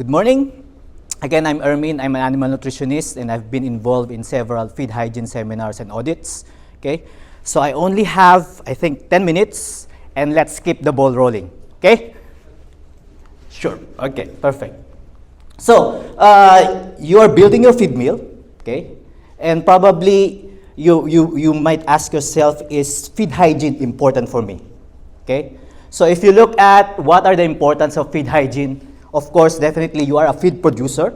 Good morning. Again, I'm Ermin. I'm an animal nutritionist, and I've been involved in several feed hygiene seminars and audits. Okay, so I only have, I think, 10 minutes, and let's keep the ball rolling. Okay? Sure. Okay, perfect. So, you are building your feed mill, okay? And probably you might ask yourself, is feed hygiene important for me? Okay? So if you look at what are the importance of feed hygiene, of course, definitely you are a feed producer.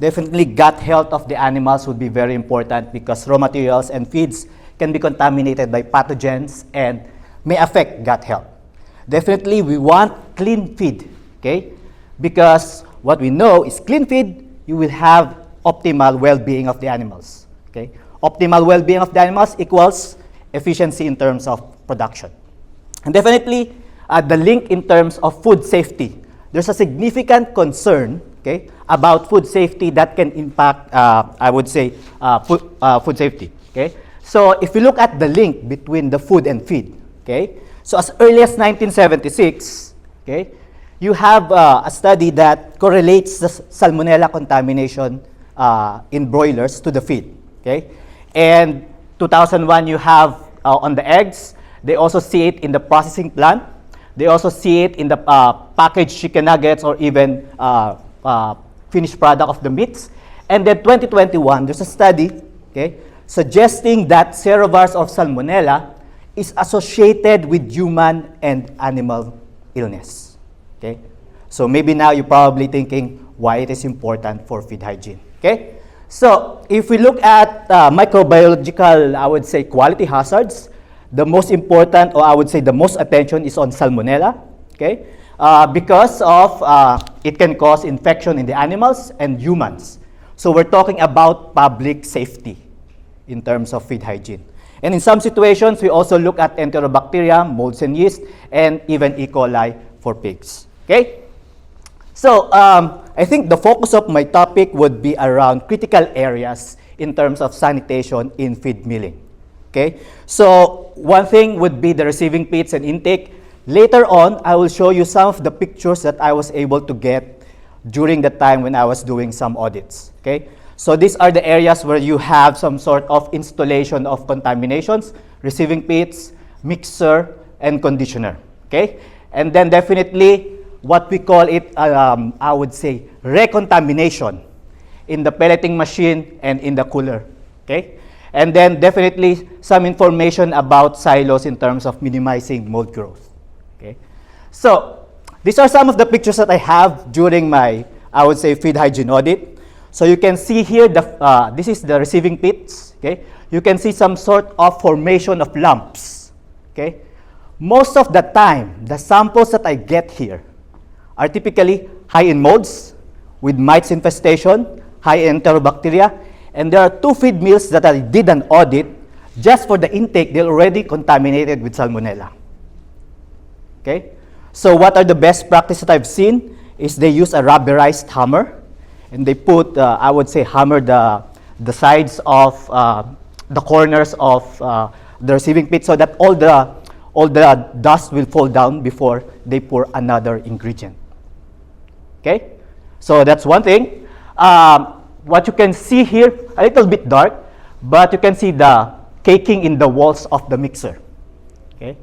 Definitely gut health of the animals would be very important because raw materials and feeds can be contaminated by pathogens and may affect gut health. Definitely we want clean feed, okay? Because what we know is clean feed, you will have optimal well-being of the animals, okay? Optimal well-being of the animals equals efficiency in terms of production. And definitely the link in terms of food safety. There's a significant concern, okay, about food safety that can impact, I would say, food safety, okay? So if you look at the link between the food and feed, okay? So as early as 1976, okay, you have a study that correlates the salmonella contamination in broilers to the feed, okay? And 2001, you have on the eggs, they also see it in the processing plant. They also see it in the packaged chicken nuggets or even finished product of the meats. And then 2021, there's a study, okay, suggesting that serovirus of salmonella is associated with human and animal illness. Okay? So maybe now you're probably thinking why it is important for feed hygiene. Okay? So if we look at microbiological, I would say, quality hazards, the most important, or I would say the most attention is on salmonella, okay? Because of it can cause infection in the animals and humans. So we're talking about public safety in terms of feed hygiene. And in some situations, we also look at enterobacteria, molds and yeast, and even E. coli for pigs, okay? So I think the focus of my topic would be around critical areas in terms of sanitation in feed milling. Okay, so one thing would be the receiving pits and intake. Later on, I will show you some of the pictures that I was able to get during the time when I was doing some audits. Okay, so these are the areas where you have some sort of installation of contaminations, receiving pits, mixer, and conditioner. Okay, and then definitely what we call it, I would say, recontamination in the pelleting machine and in the cooler. Okay. And then definitely some information about silos in terms of minimizing mold growth. Okay? So these are some of the pictures that I have during my, I would say, feed hygiene audit. So you can see here, this is the receiving pits. Okay? You can see some sort of formation of lumps. Okay? Most of the time, the samples that I get here are typically high in molds, with mites infestation, high in enterobacteria. And there are 2 feed mills that I did an audit. Just for the intake, they're already contaminated with salmonella. Okay? So what are the best practices that I've seen is they use a rubberized hammer. And they put, I would say, hammer the sides of the corners of the receiving pit so that all the dust will fall down before they pour another ingredient. Okay? So that's one thing. What you can see here, a little bit dark, but you can see the caking in the walls of the mixer. Okay?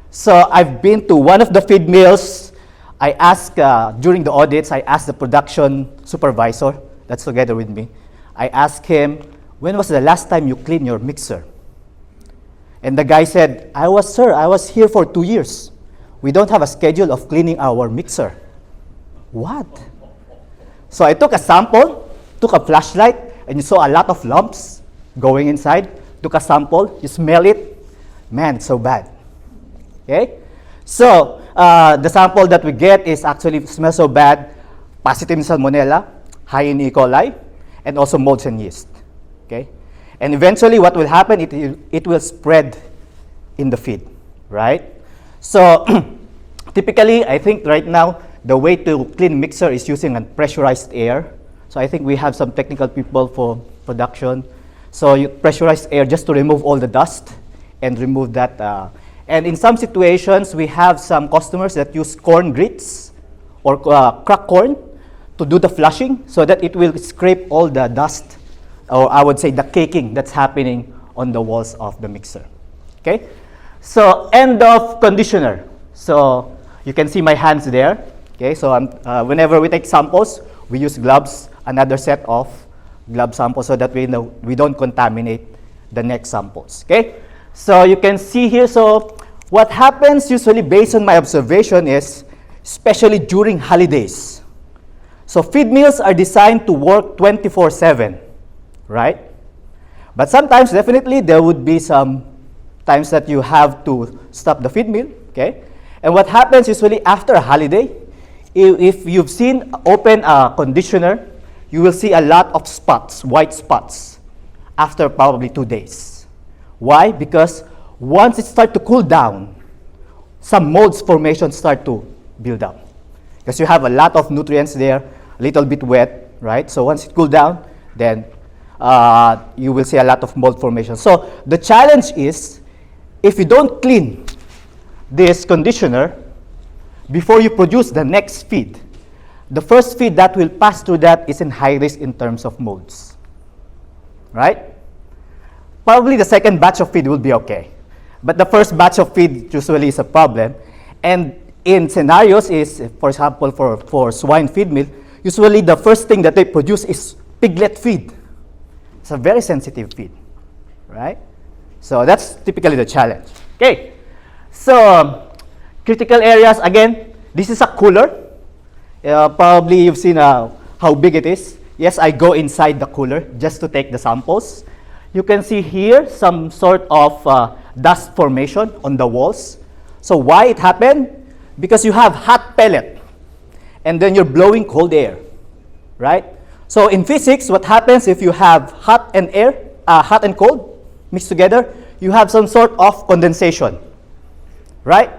So I've been to one of the feed mills. I asked, during the audits, I asked the production supervisor, that's together with me, I asked him, when was the last time you cleaned your mixer? And the guy said, I was here for 2 years. We don't have a schedule of cleaning our mixer. What? So I took a sample, took a flashlight, and you saw a lot of lumps going inside. Took a sample, you smell it. Man, it's so bad. Okay? So, the sample that we get is actually smells so bad, positive in salmonella, high in E. coli, and also molds and yeast. Okay? And eventually, what will happen, it will spread in the feed, right? So, typically, I think right now, the way to clean mixer is using pressurized air. So I think we have some technical people for production. So you pressurize air just to remove all the dust and remove that. And in some situations, we have some customers that use corn grits or cracked corn to do the flushing so that it will scrape all the dust, or I would say the caking that's happening on the walls of the mixer. Okay? So end of conditioner. So you can see my hands there. Okay? So whenever we take samples, we use gloves, another set of glove samples so that we don't contaminate the next samples. Okay? So you can see here, so what happens usually based on my observation is, especially during holidays. So feed mills are designed to work 24/7, right? But sometimes definitely there would be some times that you have to stop the feed mill, okay? And what happens usually after a holiday, if you've seen open a conditioner, you will see a lot of spots, white spots, after probably 2 days. Why? Because once it starts to cool down, some molds formation start to build up. Because you have a lot of nutrients there, a little bit wet, right? So once it cools down, then you will see a lot of mold formation. So the challenge is, if you don't clean this conditioner before you produce the next feed, the first feed that will pass through that is in high risk in terms of molds, right? Probably the second batch of feed will be okay. But the first batch of feed usually is a problem. And in scenarios is, for example, for swine feed mill, usually the first thing that they produce is piglet feed. It's a very sensitive feed, right? So that's typically the challenge. Okay, so critical areas, again, this is a cooler. Probably you've seen how big it is. Yes, I go inside the cooler just to take the samples. You can see here some sort of dust formation on the walls. So why it happened? Because you have hot pellet and then you're blowing cold air, right? So in physics, what happens if you have hot and cold mixed together? You have some sort of condensation, right?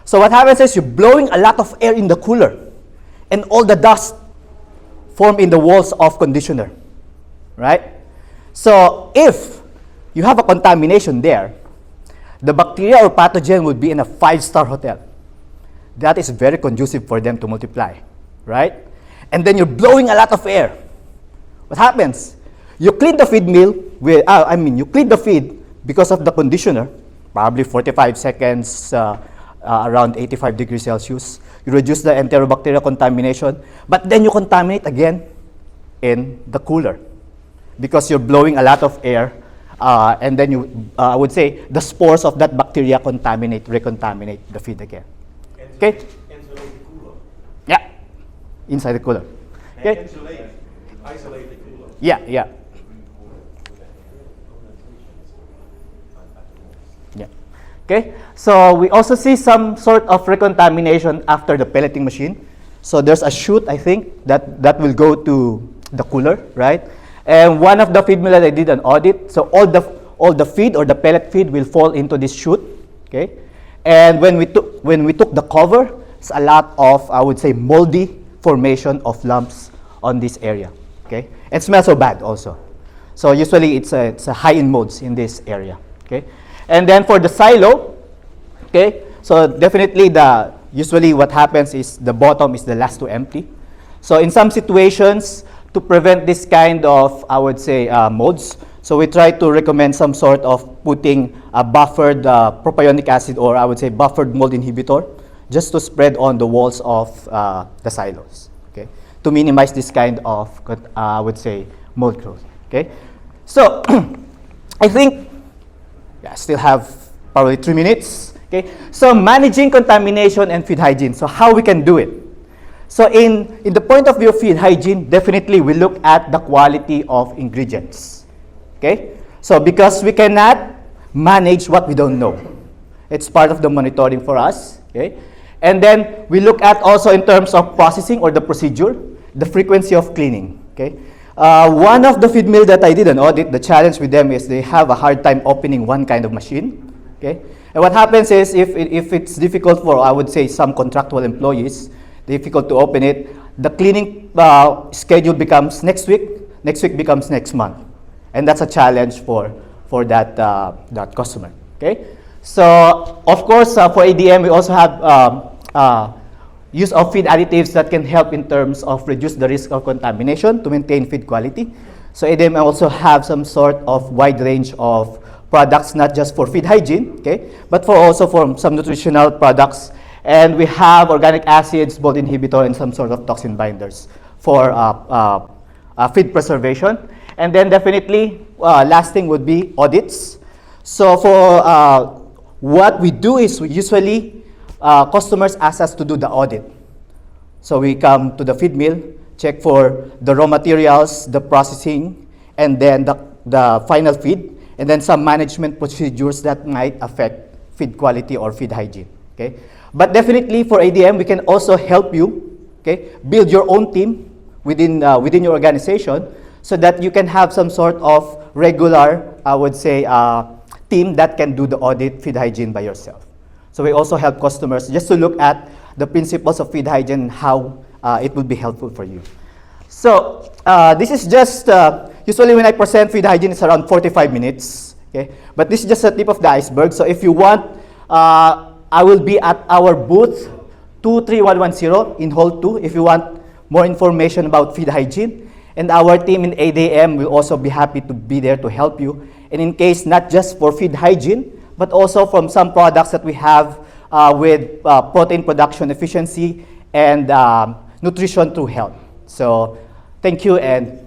So what happens is you're blowing a lot of air in the cooler and all the dust form in the walls of conditioner, right? So if you have a contamination there, the bacteria or pathogen would be in a 5-star hotel. That is very conducive for them to multiply, right? And then you're blowing a lot of air. What happens? You clean the feed mill with, you clean the feed because of the conditioner, probably 45 seconds, around 85 degrees Celsius. You reduce the enterobacterial contamination, but then you contaminate again in the cooler because you're blowing a lot of air, and then I would say the spores of that bacteria recontaminate the feed again. Okay? Insulate the cooler. Yeah, inside the cooler. Okay? Isolate the cooler. Yeah. Yeah. Okay, so we also see some sort of recontamination after the pelleting machine. So there's a chute, I think, that will go to the cooler, right? And one of the feed mill that I did an audit, so all the feed or the pellet feed will fall into this chute, okay? And when we took the cover, it's a lot of, I would say, moldy formation of lumps on this area, okay? It smells so bad also. So usually it's a high in molds in this area, okay? And then for the silo, okay, so definitely usually what happens is the bottom is the last to empty. So in some situations, to prevent this kind of, I would say, molds, so we try to recommend some sort of putting a buffered propionic acid, or I would say buffered mold inhibitor, just to spread on the walls of the silos, okay, to minimize this kind of, I would say, mold growth, okay. So I think, I still have probably 3 minutes, okay. So managing contamination and feed hygiene, so how we can do it. So in the point of view of feed hygiene, definitely we look at the quality of ingredients, okay? So because we cannot manage what we don't know. It's part of the monitoring for us, okay? And then we look at also in terms of processing or the procedure, the frequency of cleaning, okay? One of the feed mill that I did an audit, the challenge with them is they have a hard time opening one kind of machine, okay? And what happens is if it's difficult for, I would say, some contractual employees, difficult to open it, the cleaning schedule becomes next week becomes next month. And that's a challenge for that customer, okay? So, of course, for ADM, we also have use of feed additives that can help in terms of reduce the risk of contamination to maintain feed quality. So ADM also have some sort of wide range of products, not just for feed hygiene, okay, but for also for some nutritional products. And we have organic acids, mold inhibitor, and some sort of toxin binders for feed preservation. And then definitely, last thing would be audits. So for what we do is we usually customers ask us to do the audit. So we come to the feed mill, check for the raw materials, the processing, and then the final feed, and then some management procedures that might affect feed quality or feed hygiene. Okay? But definitely for ADM, we can also help you, okay, build your own team within your organization so that you can have some sort of regular, I would say, team that can do the audit feed hygiene by yourself. So we also help customers just to look at the principles of feed hygiene and how it would be helpful for you. So this is just, usually when I present feed hygiene, it's around 45 minutes. Okay? But this is just a tip of the iceberg. So if you want, I will be at our booth 23110 in Hall 2 if you want more information about feed hygiene. And our team in ADM will also be happy to be there to help you. And in case not just for feed hygiene, but also from some products that we have with protein production efficiency and nutrition through health. So thank you and